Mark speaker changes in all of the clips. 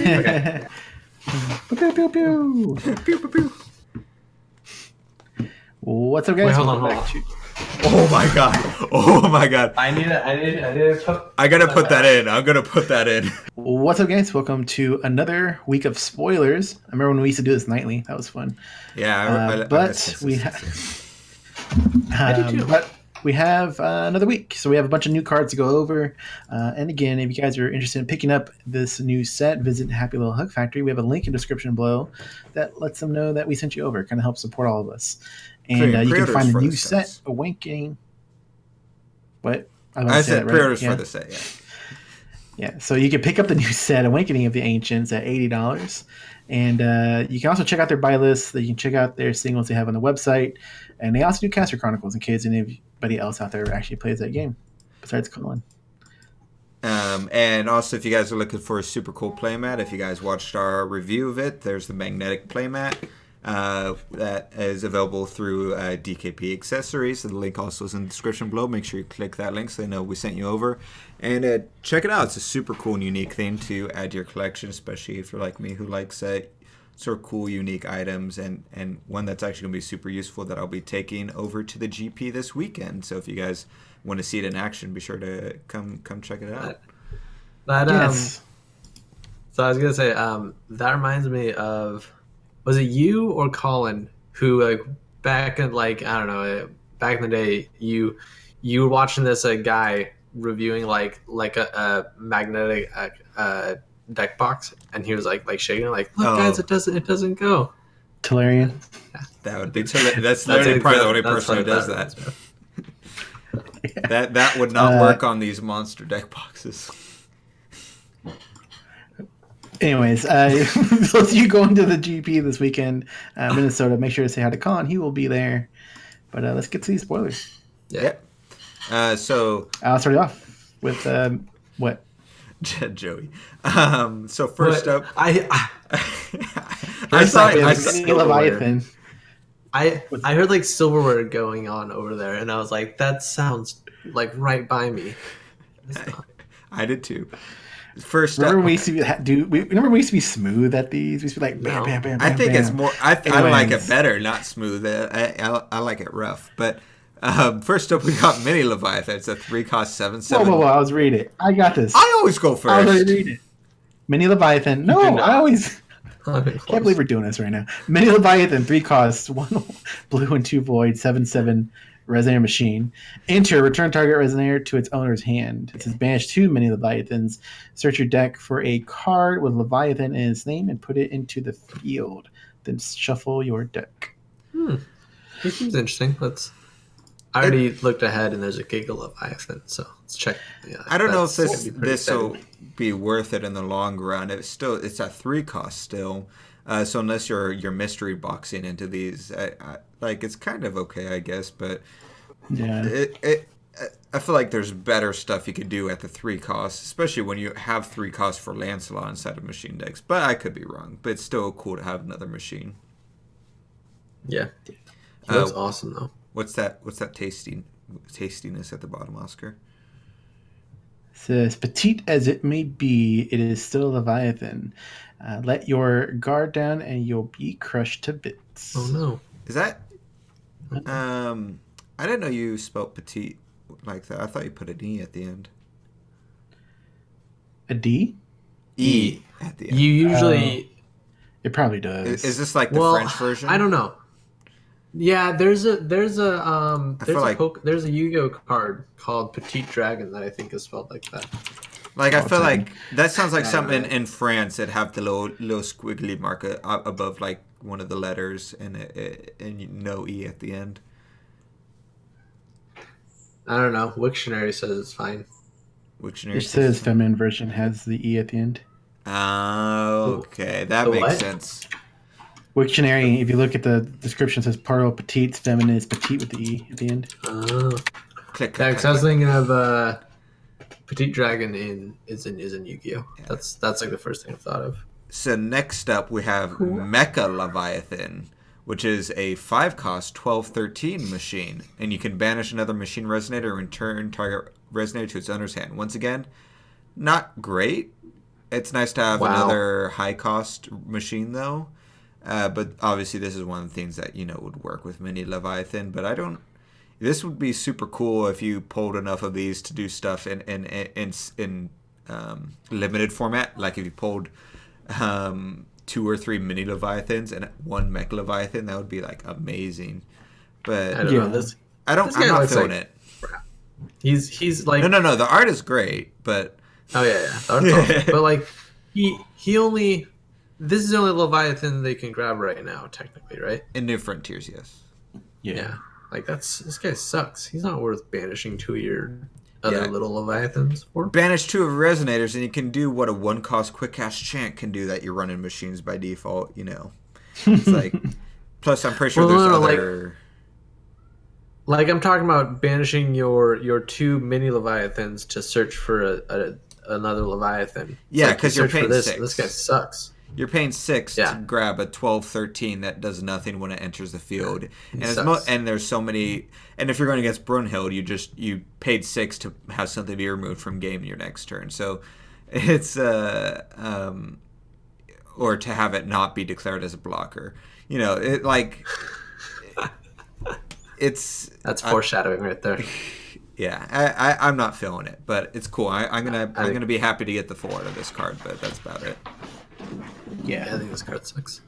Speaker 1: Okay.
Speaker 2: Pew, pew, pew.
Speaker 3: Pew, pew, pew.
Speaker 2: What's up, guys?
Speaker 1: Wait, hold
Speaker 2: Welcome
Speaker 1: on.
Speaker 2: back to-
Speaker 3: Oh my god. Oh my god.
Speaker 1: I need to put.
Speaker 3: I gotta put that in. I'm gonna put that in.
Speaker 2: What's up, guys? Welcome to another week of spoilers. I remember when we used to do this nightly. That was fun.
Speaker 3: Yeah,
Speaker 2: But we have another week, so we have a bunch of new cards to go over. And again, if you guys are interested in picking up this new set, visit Happy Little Hug Factory. We have a link in the description below that lets them know that we sent you over. Kind of helps support all of us. And you can find the new set, Awakening. What?
Speaker 3: I said pre-orders for the set, yeah.
Speaker 2: Yeah, so you can pick up the new set, Awakening of the Ancients, at $80. And you can also check out their buy list. You can check out their singles they have on the website. And they also do Caster Chronicles in case anybody else out there actually plays that game, besides Colin.
Speaker 3: And also, if you guys are looking for a super cool playmat, if you guys watched our review of it, there's the magnetic playmat that is available through DKP Accessories. The link also is in the description below. Make sure you click that link so they know we sent you over. And check it out. It's a super cool and unique thing to add to your collection, especially if you're like me who likes sort of cool, unique items, and one that's actually going to be super useful that I'll be taking over to the GP this weekend. So if you guys want to see it in action, be sure to come check it out.
Speaker 2: Yes.
Speaker 1: So I was gonna say that reminds me of, was it you or Colin who back in I don't know, back in the day you were watching this guy reviewing like a magnetic deck box, and he was like shaking it look, guys, it doesn't go.
Speaker 2: Tellurian.
Speaker 1: Yeah.
Speaker 3: That would be that's literally probably the only person who does that. That would not work on these monster deck boxes.
Speaker 2: Anyways, so you going to the GP this weekend, Minnesota, make sure to say hi to Colin. He will be there. But let's get to these spoilers.
Speaker 3: Yeah. So
Speaker 2: I'll start it off with what?
Speaker 3: Joey. So first up,
Speaker 1: I
Speaker 3: saw
Speaker 2: Leviathan.
Speaker 1: I heard silverware going on over there, and I was like, that sounds right by me.
Speaker 3: I did too. First
Speaker 2: remember
Speaker 3: up,
Speaker 2: we used to be smooth at these. We used to be like bam, bam, bam, bam.
Speaker 3: I think
Speaker 2: bam.
Speaker 3: it's more. I like it better, not smooth. I like it rough. But first up, we got Mini Leviathan. It's a 3-cost 7/7.
Speaker 2: Whoa! I was reading it. I got this.
Speaker 3: I always go first.
Speaker 2: I was reading it. Mini Leviathan. No, I always. Can't believe we're doing this right now. Mini Leviathan, 3 costs, 1 blue and 2 void, 7/7 Resonator Machine. Enter, return target Resonator to its owner's hand. It says banish 2 Mini Leviathans. Search your deck for a card with Leviathan in its name and put it into the field. Then shuffle your deck.
Speaker 1: This seems interesting. I already looked ahead, and there's a Giga Leviathan, so let's check. Yeah,
Speaker 3: I don't know if this will be worth it in the long run. It's a 3-cost still. So unless you're mystery boxing into these, it's kind of okay, I guess. But
Speaker 2: yeah,
Speaker 3: I feel like there's better stuff you could do at the 3 costs, especially when you have 3 costs for Lancelot inside of machine decks. But I could be wrong. But it's still cool to have another machine.
Speaker 1: Yeah, that's awesome though.
Speaker 3: What's that tastiness at the bottom, Oscar?
Speaker 2: It says petite as it may be, it is still a Leviathan. Let your guard down and you'll be crushed to bits.
Speaker 1: Oh no!
Speaker 3: Is that? I didn't know you spelled petite like that. I thought you put an E at the end.
Speaker 2: A D?
Speaker 3: E at the end.
Speaker 1: You usually.
Speaker 2: It probably does.
Speaker 3: Is this like the French version?
Speaker 1: I don't know. Yeah, there's a Yu-Gi-Oh card called Petite Dragon that I think is spelled like that.
Speaker 3: I feel like that sounds like something in France that have the little squiggly mark above one of the letters and no E at the end.
Speaker 1: I don't know. Wiktionary says it's fine.
Speaker 2: It says feminine version has the E at the end.
Speaker 3: Oh, okay. That makes sense.
Speaker 2: Wiktionary, if you look at the description, it says Paro Petite, feminine is petite with the E at the end.
Speaker 3: Click.
Speaker 1: I was thinking of Petite Dragon is in Yu-Gi-Oh. Yeah. That's the first thing I thought of.
Speaker 3: So next up we have Mecha Leviathan, which is a 5-cost 12/13 machine, and you can banish another machine resonator and return target resonator to its owner's hand. Once again, not great. It's nice to have another high-cost machine, though. But obviously, this is one of the things that, would work with Mini Leviathan. But I don't... This would be super cool if you pulled enough of these to do stuff in limited format. Like if you pulled 2 or 3 Mini Leviathans and 1 Mech Leviathan, that would be like amazing. But
Speaker 1: I don't know this.
Speaker 3: I'm not feeling it.
Speaker 1: He's like
Speaker 3: no. The art is great, but
Speaker 1: the art's awesome. But like he only. This is the only Leviathan they can grab right now, technically, right?
Speaker 3: In New Frontiers, yes.
Speaker 1: Yeah. Like this guy sucks. He's not worth banishing 2 of your other little Leviathans for.
Speaker 3: Banish 2 of Resonators, and you can do what a 1-cost quick cast chant can do that you're running machines by default. It's like. Plus, I'm pretty sure there's other.
Speaker 1: Like I'm talking about banishing your 2 Mini Leviathans to search for another Leviathan.
Speaker 3: Yeah, because you're paying 6.
Speaker 1: This guy sucks.
Speaker 3: You're paying 6 to grab a 12-13 that does nothing when it enters the field, and there's so many. And if you're going against Brunhild, you paid 6 to have something be removed from game in your next turn. So it's or to have it not be declared as a blocker.
Speaker 1: That's foreshadowing right there.
Speaker 3: Yeah, I'm not feeling it, but it's cool. I'm gonna be happy to get the 4 out of this card, but that's about it.
Speaker 1: Yeah, I think this card sucks.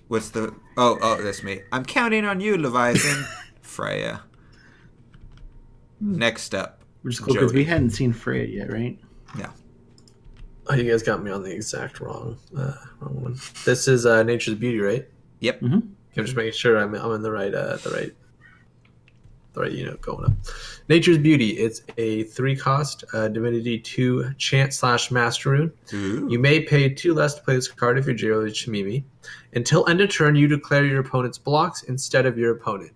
Speaker 3: What's the... Oh, that's me. I'm counting on you, Leviathan. Freya. Next up.
Speaker 2: Which is cool, because we hadn't seen Freya yet, right?
Speaker 3: No.
Speaker 1: Oh, you guys got me on the exact wrong one. This is Nature's Beauty, right?
Speaker 3: Yep.
Speaker 2: Mm-hmm.
Speaker 1: I'm just making sure I'm in the right unit going up. Nature's Beauty. It's a 3-cost Divinity 2 Chant/Master Rune.
Speaker 3: Ooh.
Speaker 1: You may pay 2 less to play this card if you're Jiro Chimimi. Until end of turn, you declare your opponent's blocks instead of your opponent.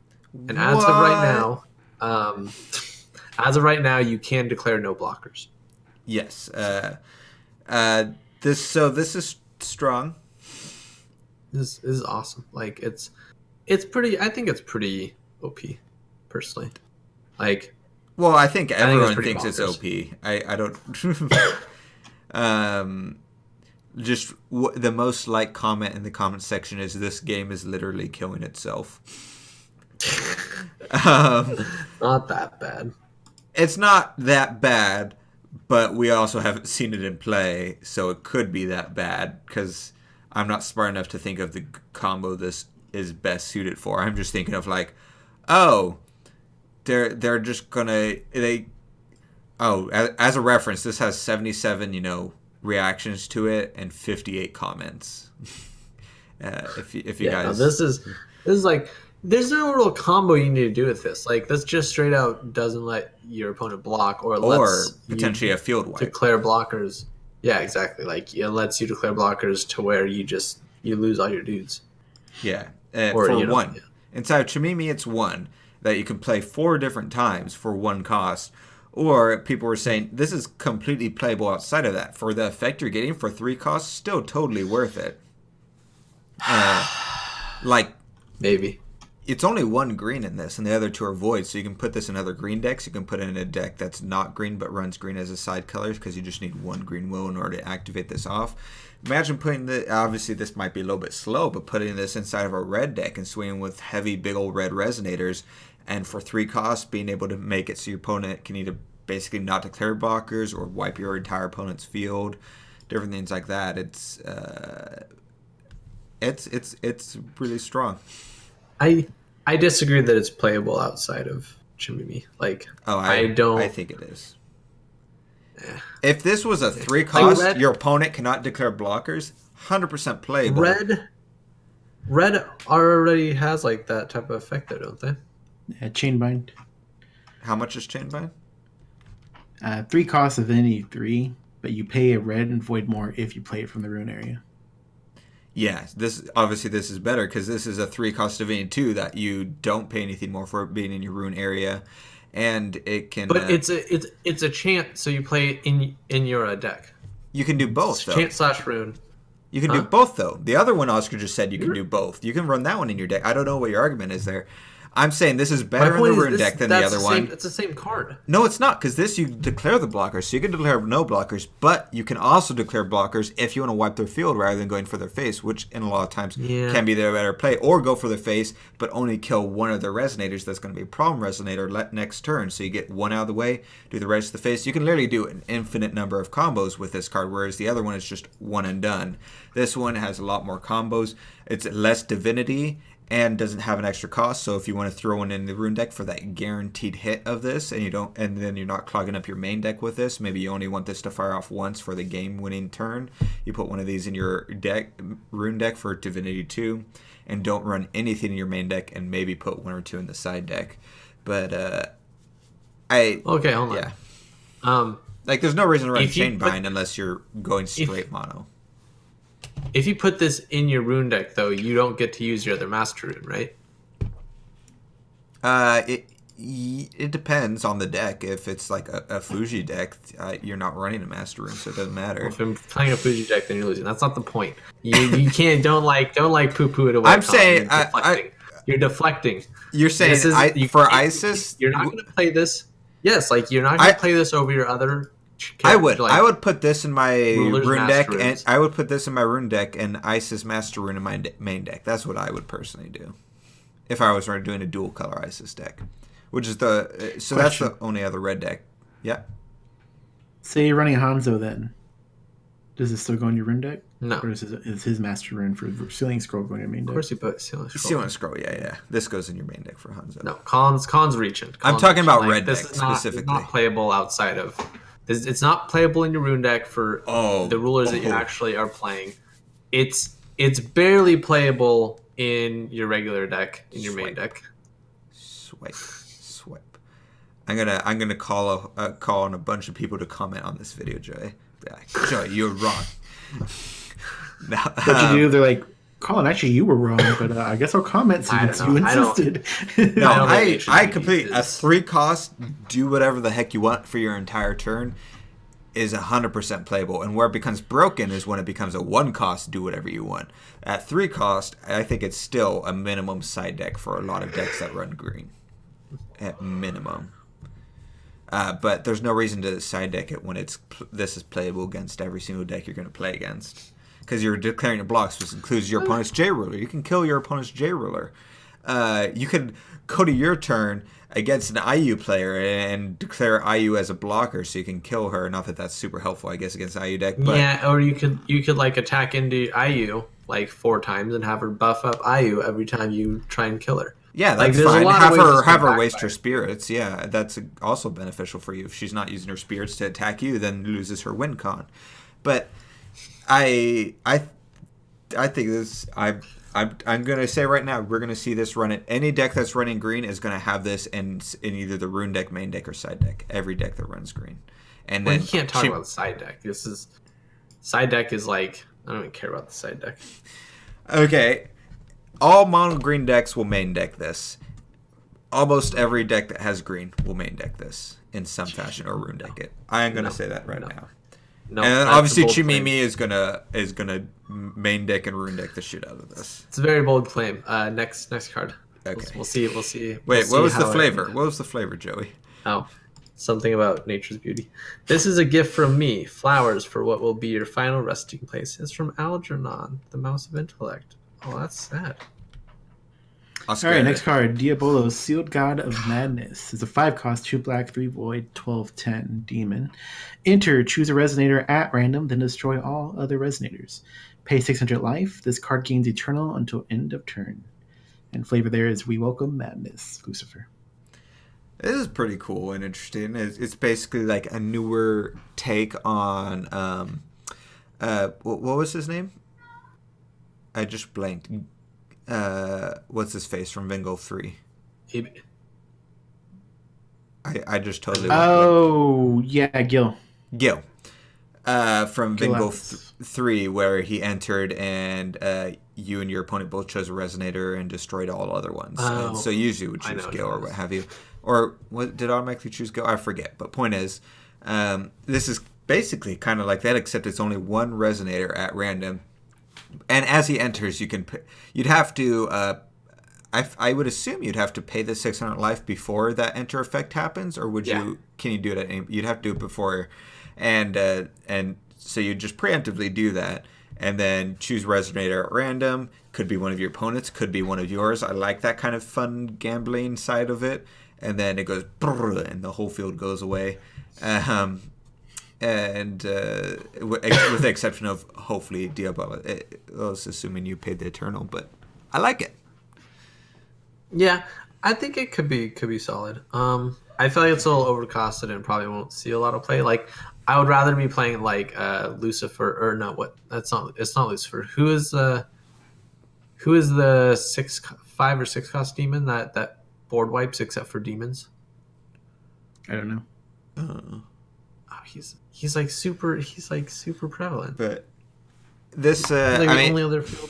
Speaker 1: And as of right now, you can declare no blockers.
Speaker 3: Yes. This is strong.
Speaker 1: This is awesome. Like it's pretty. I think it's pretty OP, personally. Like,
Speaker 3: well, I think everyone thinks it's OP. I don't. The most liked comment in the comment section is this game is literally killing itself.
Speaker 1: Not that bad.
Speaker 3: It's not that bad, but we also haven't seen it in play, so it could be that bad because I'm not smart enough to think of the combo this is best suited for. I'm just thinking of like, they're just gonna as a reference, this has 77 reactions to it and 58 comments. If you guys,
Speaker 1: no, this is like, there's no real combo you need to do with this. Like, this just straight out doesn't let your opponent block or
Speaker 3: potentially a field wipe.
Speaker 1: Declare blockers. Yeah, exactly. Like, it lets you declare blockers to where you lose all your dudes.
Speaker 3: Yeah, for 1. Yeah. Inside of Chimimi, it's 1 that you can play 4 different times for 1 cost. Or people were saying this is completely playable outside of that. For the effect you're getting for 3 costs, still totally worth it. Like,
Speaker 1: maybe.
Speaker 3: It's only 1 green in this, and the other 2 are void. So you can put this in other green decks. You can put it in a deck that's not green but runs green as a side color because you just need 1 green will in order to activate this off. Imagine putting obviously this might be a little bit slow, but putting this inside of a red deck and swinging with heavy big old red resonators, and for 3 costs being able to make it so your opponent can either basically not declare blockers or wipe your entire opponent's field, different things like that. It's really strong.
Speaker 1: I disagree that it's playable outside of Chimimi. Like, I
Speaker 3: think it is. If this was a 3 cost, your opponent cannot declare blockers, 100% playable.
Speaker 1: Red already has like that type of effect though, don't they?
Speaker 2: Yeah, Chainbind.
Speaker 3: How much is Chainbind?
Speaker 2: 3 costs of any 3, but you pay a red and void more if you play it from the rune area.
Speaker 3: Yeah, this is better because this is a 3 cost Divinity 2 that you don't pay anything more for it being in your rune area, and it can.
Speaker 1: But it's a chant, so you play it in your deck.
Speaker 3: You can do both though.
Speaker 1: Chant/rune.
Speaker 3: You can do both though. The other one Oscar just said you can do both. You can run that one in your deck. I don't know what your argument is there. I'm saying this is better in the Rune deck than the other one.
Speaker 1: It's the same card.
Speaker 3: No, it's not, because this you declare the blockers. So you can declare no blockers, but you can also declare blockers if you want to wipe their field rather than going for their face, which in a lot of times can be their better play. Or go for their face, but only kill one of their resonators. That's going to be a problem resonator next turn. So you get one out of the way, do the rest of the face. You can literally do an infinite number of combos with this card, whereas the other one is just one and done. This one has a lot more combos. It's less divinity and doesn't have an extra cost. So if you want to throw one in the Rune deck for that guaranteed hit of this, and then you're not clogging up your main deck with this, maybe you only want this to fire off once for the game-winning turn. You put one of these in your Rune deck for Divinity 2, and don't run anything in your main deck, and maybe put one or two in the side deck. But okay,
Speaker 1: hold on.
Speaker 3: Yeah. There's no reason to run Chainbind unless you're going straight mono.
Speaker 1: If you put this in your Rune deck, though, you don't get to use your other Master Rune, right?
Speaker 3: It depends on the deck. If it's like a Fuji deck, you're not running a Master Rune, so it doesn't matter.
Speaker 1: Well, if I'm playing a Fuji deck, then you're losing. That's not the point. You can't don't poo-poo it away.
Speaker 3: I'm saying
Speaker 1: you're deflecting.
Speaker 3: You're saying for Isis,
Speaker 1: you're not going to play this. Yes, you're not going to play this over your other.
Speaker 3: I would put this in my Rune deck, and I would put this in my Rune deck and Isis Master Rune in my main deck. That's what I would personally do if I was doing a dual color Isis deck, which is that's the only other red deck. Yeah.
Speaker 2: Say you're running Hanzo, then does it still go in your Rune deck?
Speaker 1: No.
Speaker 2: Or is his Master Rune for Sealing Scroll going in your main deck?
Speaker 1: Of course you put Sealing Scroll.
Speaker 3: Sealing Scroll, yeah. This goes in your main deck for Hanzo.
Speaker 1: No, Khan's reaching.
Speaker 3: I'm talking about red deck specifically.
Speaker 1: It's not playable outside of. It's not playable in your Rune deck for the rulers that you actually are playing. It's barely playable in your regular deck, in your main deck.
Speaker 3: Swipe. I'm gonna call on a bunch of people to comment on this video, Joey. Joey, you're wrong.
Speaker 2: What you do? They're like, Colin, actually, you were wrong, but I guess I'll comment since you insisted.
Speaker 3: I completely. A 3-cost, do whatever the heck you want for your entire turn is 100% playable. And where it becomes broken is when it becomes a 1-cost, do whatever you want. At 3-cost, I think it's still a minimum side deck for a lot of decks that run green. At minimum. But there's no reason to side deck it when this is playable against every single deck you're going to play against. Because you're declaring your blocks, which includes your opponent's J-Ruler. You can kill your opponent's J-Ruler. You could go to your turn against an IU player and declare IU as a blocker so you can kill her. Not that that's super helpful, I guess, against IU deck. But
Speaker 1: yeah, or you could attack into IU 4 times and have her buff up IU every time you try and kill her.
Speaker 3: Yeah, that's fine. Have her waste her spirits. Yeah, that's also beneficial for you. If she's not using her spirits to attack you, then loses her win con. But I think this. I'm gonna say right now we're gonna see this run it. Any deck that's running green is gonna have this in either the Rune deck, main deck, or side deck. Every deck that runs green. And then
Speaker 1: you can't talk about the side deck. Side deck is I don't even care about the side deck.
Speaker 3: Okay. All mono green decks will main deck this. Almost every deck that has green will main deck this in some fashion or Rune deck it. I am gonna say that right now. No, and obviously Chimimi is gonna main deck and Rune deck the shit out of this.
Speaker 1: It's a very bold claim. Next card.
Speaker 3: Okay.
Speaker 1: We'll see.
Speaker 3: Wait, what was the flavor? What was the flavor, Joey?
Speaker 1: Oh, something about nature's beauty. This is a gift from me. Flowers for what will be your final resting place. It's from Algernon, the Mouse of Intellect. Oh, that's sad.
Speaker 2: All right, next card. Diabolo, Sealed God of Madness. It's a 5-cost, 2 black, 3 void, 12/10 demon. Enter, choose a resonator at random, then destroy all other resonators. Pay 600 life. This card gains eternal until end of turn. And flavor there is We Welcome Madness, Lucifer.
Speaker 3: This is pretty cool and interesting. It's basically like a newer take on what was his name? I just blanked. What's his face from Vingo 3? I just totally.
Speaker 2: Yeah, Gil.
Speaker 3: From Vingo 3, where he entered and you and your opponent both chose a resonator and destroyed all other ones. And so usually would choose Gil or what have you. Or what did automatically choose Gil? I forget. But point is, this is basically kind of like that, except it's only one resonator at random. And as he enters, you'd have to I would assume you'd have to pay the 600 life before that enter effect happens, or would you? Can you do it at any? You'd have to do it before, and so you just preemptively do that, and then choose Resonator at random. Could be one of your opponents, could be one of yours. I like that kind of fun gambling side of it. And then it goes, and the whole field goes away. With the exception of hopefully Diablo. I was assuming you paid the Eternal, but I like it.
Speaker 1: Yeah, I think it could be solid. I feel like it's a little overcosted and probably won't see a lot of play. Like, I would rather be playing like Lucifer, or no, what? It's not Lucifer. Who is the 5 or 6 cost demon that board wipes except for demons?
Speaker 2: I don't know.
Speaker 1: Oh, he's like super prevalent.
Speaker 3: But this
Speaker 1: only other field.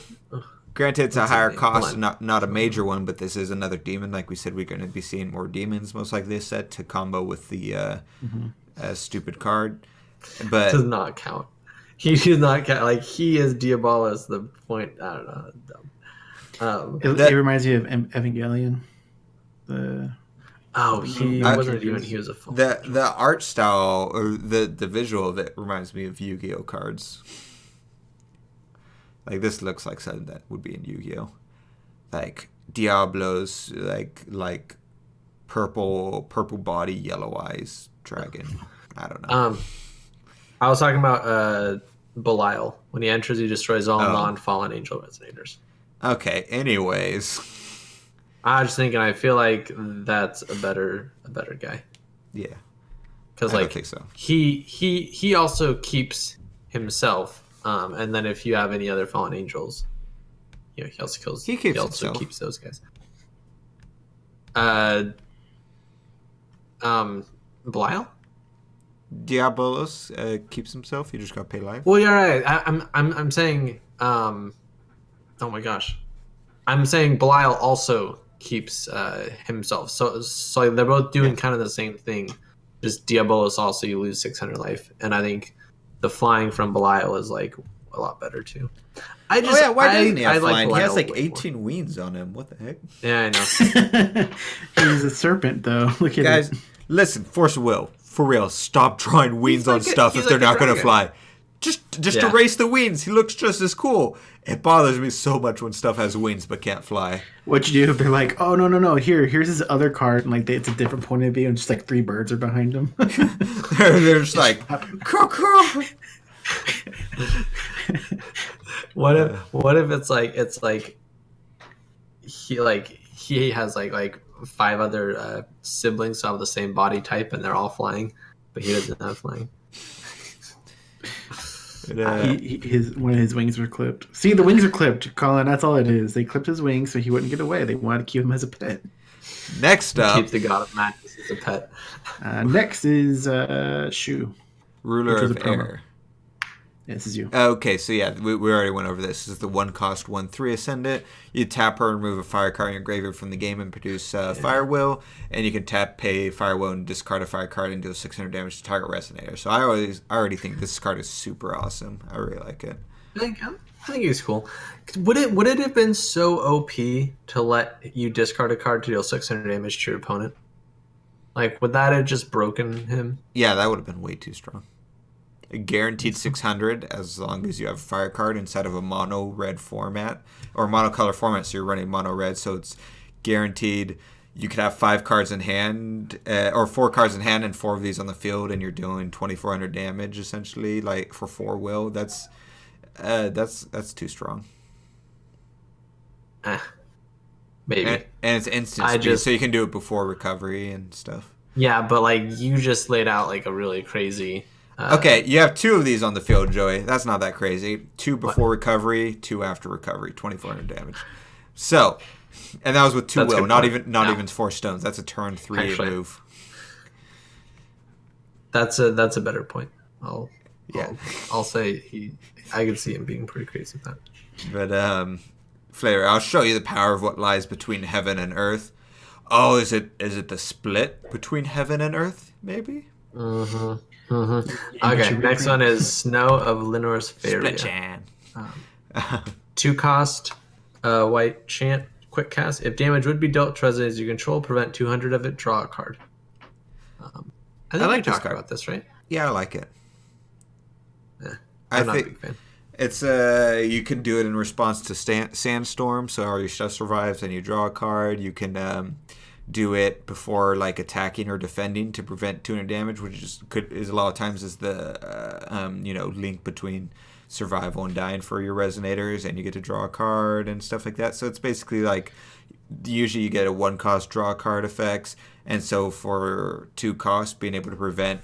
Speaker 3: Granted, it's a higher cost, not a major one, but this is another demon. Like we said, we're going to be seeing more demons most likely this set to combo with the stupid card. But
Speaker 1: does not count. He does not count. Like, he is Diabolus. The point, I don't know. Dumb.
Speaker 2: It reminds me of Evangelion.
Speaker 1: He wasn't even. He was a full.
Speaker 3: The art style or the visual of it reminds me of Yu-Gi-Oh cards. Like, this looks like something that would be in Yu-Gi-Oh. Like Diablo's like purple body, yellow eyes, dragon. I don't know.
Speaker 1: I was talking about Belial. When he enters, he destroys all non-fallen angel resonators.
Speaker 3: Okay. Anyways,
Speaker 1: I was just thinking. I feel like that's a better guy.
Speaker 3: Yeah.
Speaker 1: Because
Speaker 3: I think so.
Speaker 1: He also keeps himself. And then if you have any other fallen angels, he also kills.
Speaker 3: He keeps
Speaker 1: those guys. Belial?
Speaker 3: Diabolos keeps himself. You just gotta pay life.
Speaker 1: Well, you're right. I'm saying. Oh my gosh, I'm saying Belial also keeps himself. So they're both doing kind of the same thing. Just Diabolos also, you lose 600 life, and I think the flying from Belial is like a lot better too.
Speaker 3: Why doesn't he have flying? He has like 18 wings on him. What the heck?
Speaker 1: Yeah, I know.
Speaker 2: He's a serpent, though. Look at
Speaker 3: guys. Listen, Force of Will. For real, stop drawing wings on stuff if they're not going to fly. Just erase the wings. He looks just as cool. It bothers me so much when stuff has wings but can't fly.
Speaker 2: What you do if they're like, oh, no, here's his other card, and like it's a different point of view, and just like 3 birds are behind him.
Speaker 3: they're just like, caw.
Speaker 1: What if it's like he has like 5 other siblings who have the same body type and they're all flying, but he doesn't have flying.
Speaker 2: One of his wings were clipped. See, the wings are clipped, Colin. That's all it is. They clipped his wings so he wouldn't get away. They wanted to keep him as a pet.
Speaker 3: Next up,
Speaker 1: keep the god of madness as a pet.
Speaker 2: Next is Shu,
Speaker 3: ruler of air.
Speaker 2: Yeah, this is you.
Speaker 3: Okay, so yeah, we already went over this. This is the 1-cost 1/3 Ascendant. You tap her and remove a fire card in your graveyard from the game and produce Fire Will. And you can tap, pay Fire Will, and discard a fire card and deal 600 damage to target Resonator. So I already think this card is super awesome. I really like it.
Speaker 1: I think it's cool. Would it have been so OP to let you discard a card to deal 600 damage to your opponent? Like, would that have just broken him?
Speaker 3: Yeah, that would have been way too strong. Guaranteed 600 as long as you have a fire card inside of a mono red format or monocolor format, so you're running mono red, so it's guaranteed. You could have 5 cards in hand or 4 cards in hand and 4 of these on the field, and you're doing 2400 damage essentially, like for 4 will. That's too strong.
Speaker 1: Maybe.
Speaker 3: And it's instant speed, so you can do it before recovery and stuff.
Speaker 1: Yeah, but like you just laid out like a really crazy.
Speaker 3: Okay, you have 2 of these on the field, Joey. That's not that crazy. 2 before recovery, 2 after recovery, 2400 damage. So, and that was with 2 will, not even 4 stones. That's a turn 3 move.
Speaker 1: That's a better point. I'll say I could see him being pretty crazy with that.
Speaker 3: But Flavor, I'll show you the power of what lies between heaven and earth. Oh, is it the split between heaven and earth? Maybe.
Speaker 1: Okay, next one is Snow of Linor's Faeria.
Speaker 3: 2 cost,
Speaker 1: white chant. quick cast. If damage would be dealt to resonators you control, prevent 200 of it, draw a card. I think we talked about this, right?
Speaker 3: Yeah, I like it.
Speaker 1: Yeah, I'm not a big fan.
Speaker 3: It's you can do it in response to sandstorm, so all your stuff survives and you draw a card. You can do it before like attacking or defending to prevent 200 damage, which is a lot of times is the link between survival and dying for your resonators, and you get to draw a card and stuff like that. So it's basically like usually you get a 1-cost draw card effects, and so for 2 costs, being able to prevent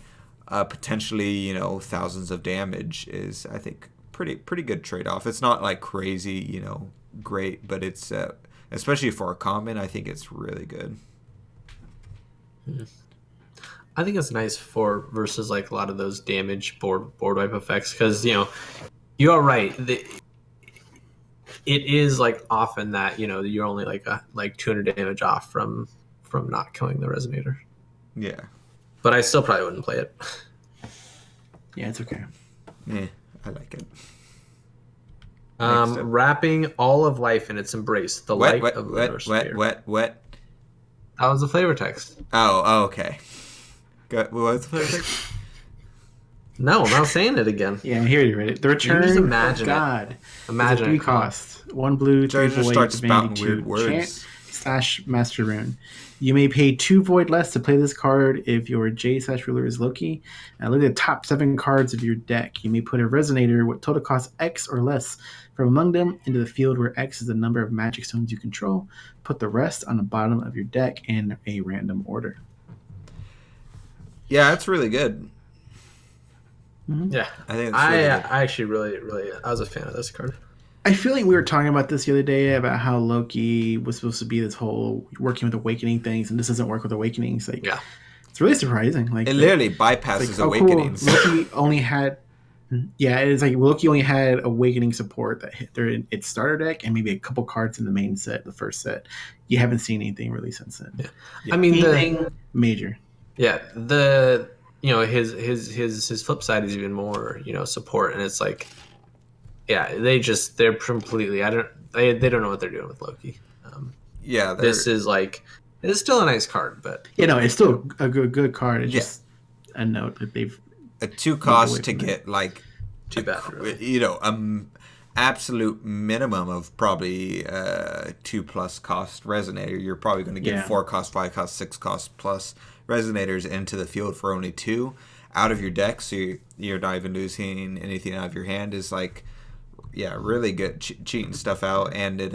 Speaker 3: potentially thousands of damage is, I think, pretty good trade-off. It's not like crazy great, but it's especially for a common, I think it's really good.
Speaker 1: I think it's nice for versus like a lot of those damage board wipe effects, because you are right. It is like often that you're only like 200 damage off from not killing the resonator.
Speaker 3: Yeah,
Speaker 1: but I still probably wouldn't play it.
Speaker 2: Yeah, it's okay.
Speaker 3: Yeah, I like it.
Speaker 1: Wrapping all of life in its embrace, the light of lunar sphere.
Speaker 3: Wet.
Speaker 1: That was the flavor text.
Speaker 3: Oh, okay. What was the flavor text?
Speaker 1: No, I'm not saying it again.
Speaker 2: Yeah, here you read it. The return of God.
Speaker 1: Imagine
Speaker 2: 3 costs. 1 blue, 3 void,
Speaker 3: starts spouting
Speaker 2: weird
Speaker 3: words.
Speaker 2: Chant / Master Rune. You may pay 2 void less to play this card if your J/ruler is Loki. And look at the top 7 cards of your deck. You may put a resonator with total cost X or less from among them into the field where X is the number of magic stones you control. Put the rest on the bottom of your deck in a random order.
Speaker 3: Yeah, that's really good.
Speaker 1: Mm-hmm. Yeah,
Speaker 3: I think it's really good.
Speaker 1: I actually really I was a fan of this card.
Speaker 2: I feel like we were talking about this the other day about how Loki was supposed to be this whole working with awakening things, and this doesn't work with awakenings. Like,
Speaker 1: yeah,
Speaker 2: it's really surprising. Like,
Speaker 3: it literally bypasses awakenings.
Speaker 2: Cool. Loki only had, it's like Loki only had awakening support that hit there in its starter deck, and maybe a couple cards in the main set, the first set. You haven't seen anything really since then.
Speaker 1: Yeah. I mean,
Speaker 2: anything major.
Speaker 1: Yeah, his flip side is even more support, and it's like. Yeah, they're completely. They don't know what they're doing with Loki. This is it's still a nice card, but
Speaker 2: it's still a good card. It's just a note that they've
Speaker 3: a 2 cost to get
Speaker 1: too bad. Really.
Speaker 3: Absolute minimum of probably 2+ cost resonator. You're probably going to get 4 cost, 5 cost, 6 cost plus resonators into the field for only 2 out of your deck. So you're not even losing anything out of your hand. Is really good cheating stuff out, and it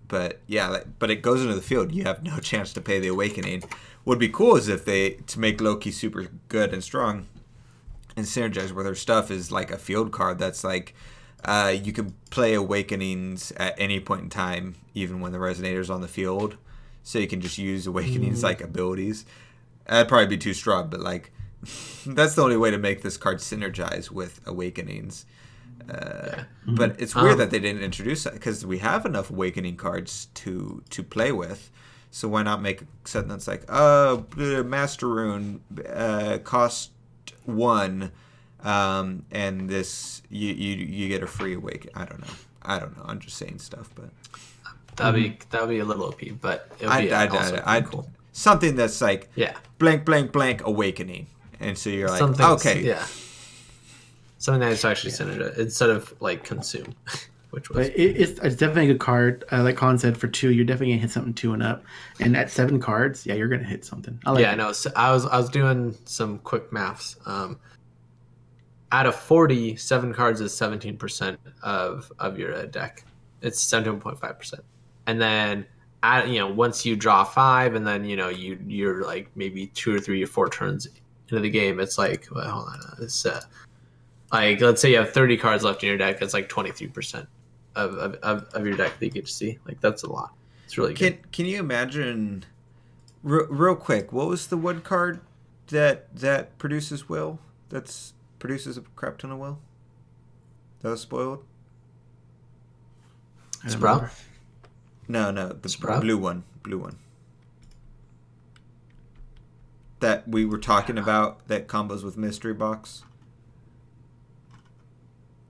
Speaker 3: but it goes into the field. You have no chance to pay the awakening. Would be cool is if to make Loki super good and strong and synergize with her stuff is like a field card that's like you can play awakenings at any point in time, even when the resonator's on the field, so you can just use awakenings like abilities. That'd probably be too strong, but that's the only way to make this card synergize with awakenings. But it's weird that they didn't introduce that, because we have enough awakening cards to play with. So why not make a set that's like, Master Rune cost 1, and this you get a free awaken. I don't know. I'm just saying stuff, but
Speaker 1: that'd be a little OP, but it would be cool.
Speaker 3: Something that's like blank blank blank awakening, and so you're like, okay,
Speaker 1: something that's actually synergize instead of consume, which was.
Speaker 2: But it's definitely a good card. Like Colin said, for 2, you're definitely gonna hit something 2 and up, and at 7 cards, you're gonna hit something.
Speaker 1: I know. So I was doing some quick maths. Out of 40, 7 cards is 17% of your deck. It's 17.5%, and then once you draw 5, and then you're like maybe 2 or 3 or 4 turns into the game, it's like, well, hold on, it's let's say you have 30 cards left in your deck, it's like 23% of your deck that you get to see. That's a lot. It's really good.
Speaker 3: Can you imagine, real quick, what was the one card that produces will? Produces a crap ton of will? That was spoiled?
Speaker 1: Sprout?
Speaker 3: No, the
Speaker 1: Sprout?
Speaker 3: blue one. That we were talking about, that combos with Mystery Box.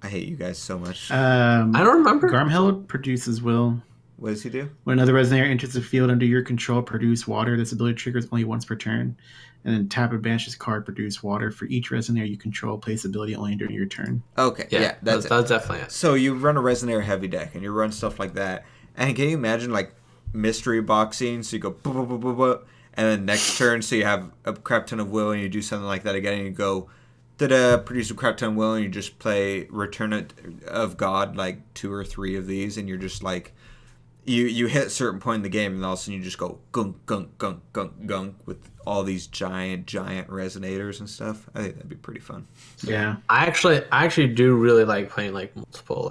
Speaker 3: I hate you guys so much.
Speaker 1: I don't remember.
Speaker 2: Garmhild produces will.
Speaker 3: What does he do?
Speaker 2: When another Resonator enters the field under your control, produce water. This ability triggers only once per turn. And then tap and banish this card, produce water. For each Resonator you control, place ability only during your turn.
Speaker 3: Okay, yeah, that's
Speaker 1: definitely it.
Speaker 3: So you run a Resonator heavy deck, and you run stuff like that. And can you imagine, like, mystery boxing? So you go, blah, blah, blah, blah, blah, and then next turn, so you have a crap ton of will, and you do something like that again, and you go, da-da, produce a crap ton of will, and you just play Return of God, like 2 or 3 of these, and you're just like, you hit a certain point in the game, and all of a sudden you just go gunk, gunk, gunk, gunk, gunk with all these giant Resonators and stuff. I think that'd be pretty fun.
Speaker 2: Yeah.
Speaker 1: I actually do really like playing like multiple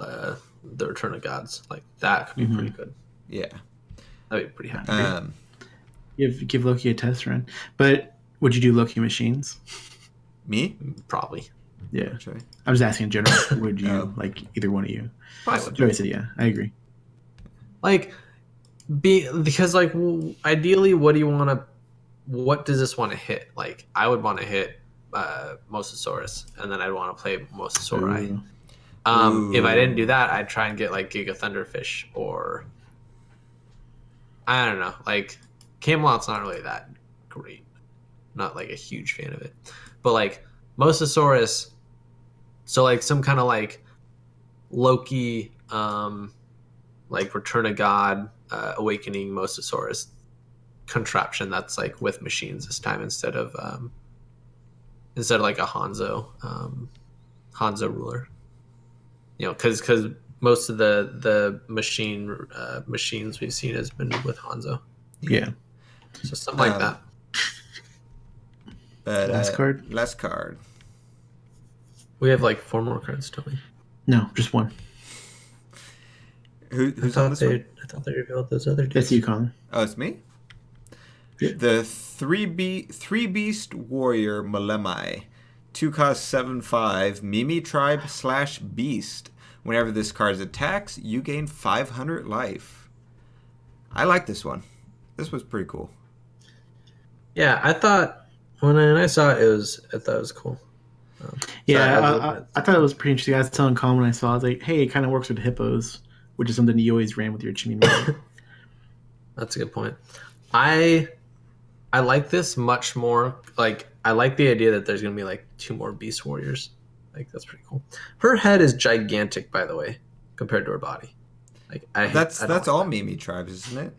Speaker 1: the Return of Gods. Like that could be pretty good.
Speaker 3: Yeah.
Speaker 1: That'd be pretty happy.
Speaker 2: Give Loki a test run. But would you do Loki machines?
Speaker 3: Me?
Speaker 1: Probably.
Speaker 2: Yeah.
Speaker 3: Actually.
Speaker 2: I'm just asking in general. Would you like either one of you? Joey said yeah. I agree.
Speaker 1: Like, because like ideally, what does this want to hit? Like, I would want to hit Mosasaurus, and then I'd want to play Mosasauri. If I didn't do that, I'd try and get like Giga Thunderfish, or I don't know. Like, Camelot's not really that great. Not like a huge fan of it, but like Mosasaurus. So like some kind of like Loki. Like Return of God, Awakening Mosasaurus contraption that's like with machines this time instead of like a Hanzo ruler. You know, because most of the machines we've seen has been with Hanzo.
Speaker 2: Yeah.
Speaker 1: So something like that.
Speaker 3: But,
Speaker 2: last card.
Speaker 1: We have like 4 more cards, don't we?
Speaker 2: No, just one.
Speaker 3: Who's on this one?
Speaker 1: I thought they revealed those other dudes.
Speaker 2: That's you, Colin.
Speaker 3: Oh, it's me?
Speaker 2: Yeah.
Speaker 3: The 3 Beast Warrior Malemai. 2 cost 7/5. Mimi Tribe / Beast. Whenever this card attacks, you gain 500 life. I like this one. This was pretty cool.
Speaker 1: Yeah, I thought when I saw it, I thought it was cool.
Speaker 2: I thought it was pretty interesting. I was telling Colin when I saw it, I was like, hey, it kind of works with hippos, which is something you always ran with your Chimimi.
Speaker 1: That's a good point. I like this much more. Like, I like the idea that there's going to be like 2 more Beast Warriors. Like, that's pretty cool. Her head is gigantic, by the way, compared to her body. Like,
Speaker 3: that's all Mimi tribes, isn't it?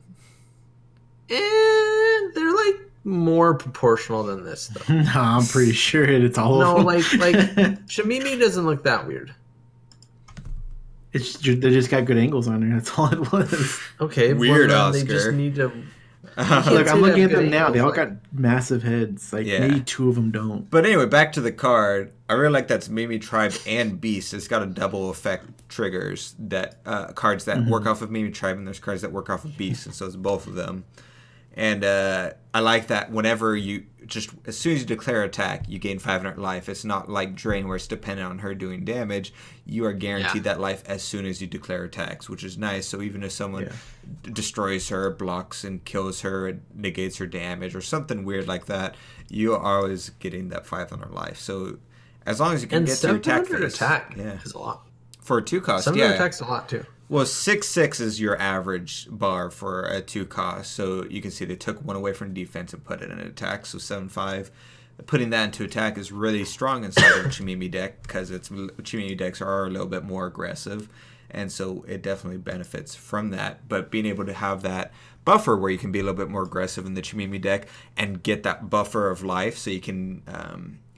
Speaker 1: And they're like more proportional than this, though.
Speaker 2: No, I'm pretty sure it's all of them.
Speaker 1: like Shamimi doesn't look that weird.
Speaker 2: They just got good angles on her. That's all it was.
Speaker 1: Okay,
Speaker 3: weird,
Speaker 1: well,
Speaker 3: Oscar.
Speaker 1: They just need to.
Speaker 2: Look, I'm looking at them now. They all got massive heads. Like, maybe 2 of them don't.
Speaker 3: But anyway, back to the card. I really like that's Mimi Tribe and Beast. It's got a double effect triggers that cards that work off of Mimi Tribe, and there's cards that work off of Beast, and so it's both of them. And I like that whenever you as soon as you declare attack, you gain 500 life. It's not like Drain where it's dependent on her doing damage. You are guaranteed that life as soon as you declare attacks, which is nice. So even if someone destroys her, blocks and kills her, and negates her damage or something weird like that, you are always getting that 500 life. So as long as you can get to your attack phase.
Speaker 1: Attack is a lot.
Speaker 3: For a 2 cost,
Speaker 1: 700 attack's a lot too.
Speaker 3: Well, 6/6 is your average bar for a 2 cost. So you can see they took 1 away from defense and put it in an attack. So 7/5. Putting that into attack is really strong inside of a Chimimi deck because Chimimi decks are a little bit more aggressive. And so it definitely benefits from that. But being able to have that buffer where you can be a little bit more aggressive in the Chimimi deck and get that buffer of life so you can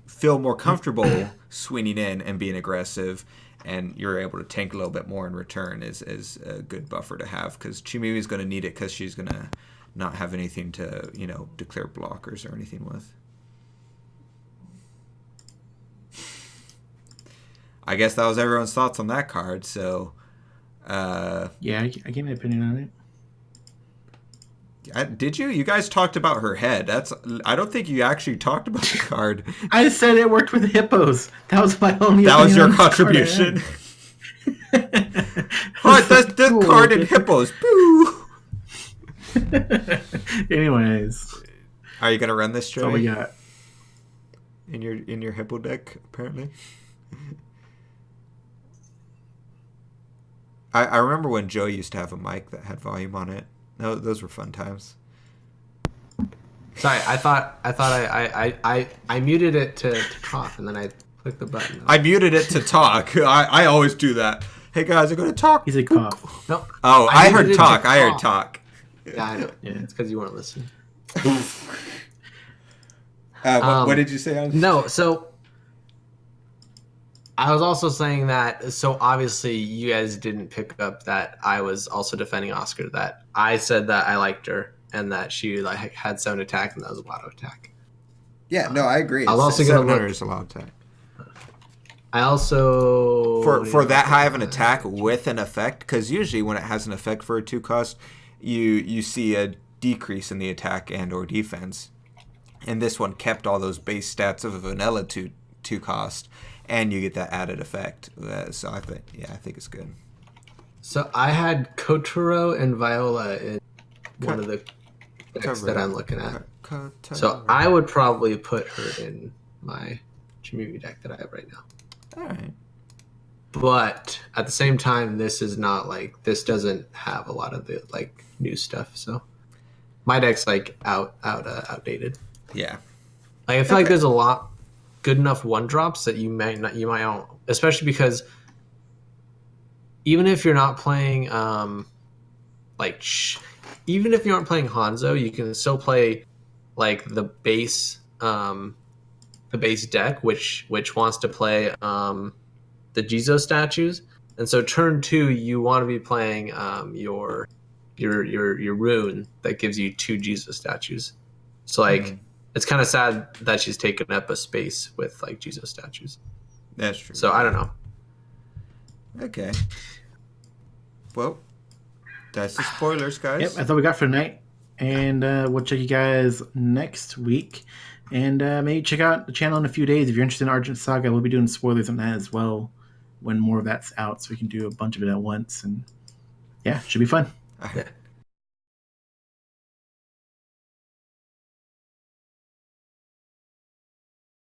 Speaker 3: feel more comfortable swinging in and being aggressive, and you're able to tank a little bit more in return is a good buffer to have, because Chimimi is going to need it because she's going to not have anything to, declare blockers or anything with. I guess that was everyone's thoughts on that card, so...
Speaker 2: I gave my opinion on it.
Speaker 3: Did you? You guys talked about her head. I don't think you actually talked about the card.
Speaker 2: I said it worked with hippos. That was my only.
Speaker 3: That was your contribution. What? That's the cool. Card in hippos. Boo.
Speaker 2: Anyways,
Speaker 3: are you gonna run this, Joey?
Speaker 2: That's all we got
Speaker 3: in your hippo deck, apparently. I remember when Joe used to have a mic that had volume on it. No, those were fun times.
Speaker 1: Sorry, I muted it to cough, and then I clicked the button.
Speaker 3: I muted it to talk. I always do that. Hey guys, I'm gonna talk.
Speaker 2: He's a cough.
Speaker 1: No.
Speaker 3: Oh, I heard talk. I heard talk.
Speaker 1: Yeah, I know. Yeah, it's because you weren't listening.
Speaker 3: What did you say?
Speaker 1: No, so I was also saying that. So obviously, you guys didn't pick up that I was also defending Oscar. That I said that I liked her and that she like had 7 attack and that was a lot of attack.
Speaker 3: Yeah, no, I agree.
Speaker 1: I was also going to look.
Speaker 3: Is a lot of attack.
Speaker 1: I also
Speaker 3: for that high of an attack with an effect, because usually when it has an effect for a 2 cost, you see a decrease in the attack and or defense, and this one kept all those base stats of a vanilla 2 cost, and you get that added effect. So I think it's good.
Speaker 1: So I had Kotaro and Viola in one of the decks that I'm looking at. So I would probably put her in my Jimmy deck that I have right now.
Speaker 3: All right.
Speaker 1: But at the same time, this is not like, this doesn't have a lot of the like new stuff. So my deck's like outdated.
Speaker 3: Yeah.
Speaker 1: Like I feel like there's a lot good enough 1-drops that you might not, especially because even if you're not playing even if you aren't playing Hanzo, you can still play like the base deck, which wants to play the Jizo statues, and so turn 2 you want to be playing your Rune that gives you 2 Jizo statues. So like it's kind of sad that she's taken up a space with like Jizo statues.
Speaker 3: That's true.
Speaker 1: So I don't know.
Speaker 3: Okay. Well, that's the spoilers, guys.
Speaker 2: Yep, that's all we got for tonight. And we'll check you guys next week. And maybe check out the channel in a few days. If you're interested in Argent Saga, we'll be doing spoilers on that as well when more of that's out. So we can do a bunch of it at once. And yeah, should be fun.
Speaker 3: All right.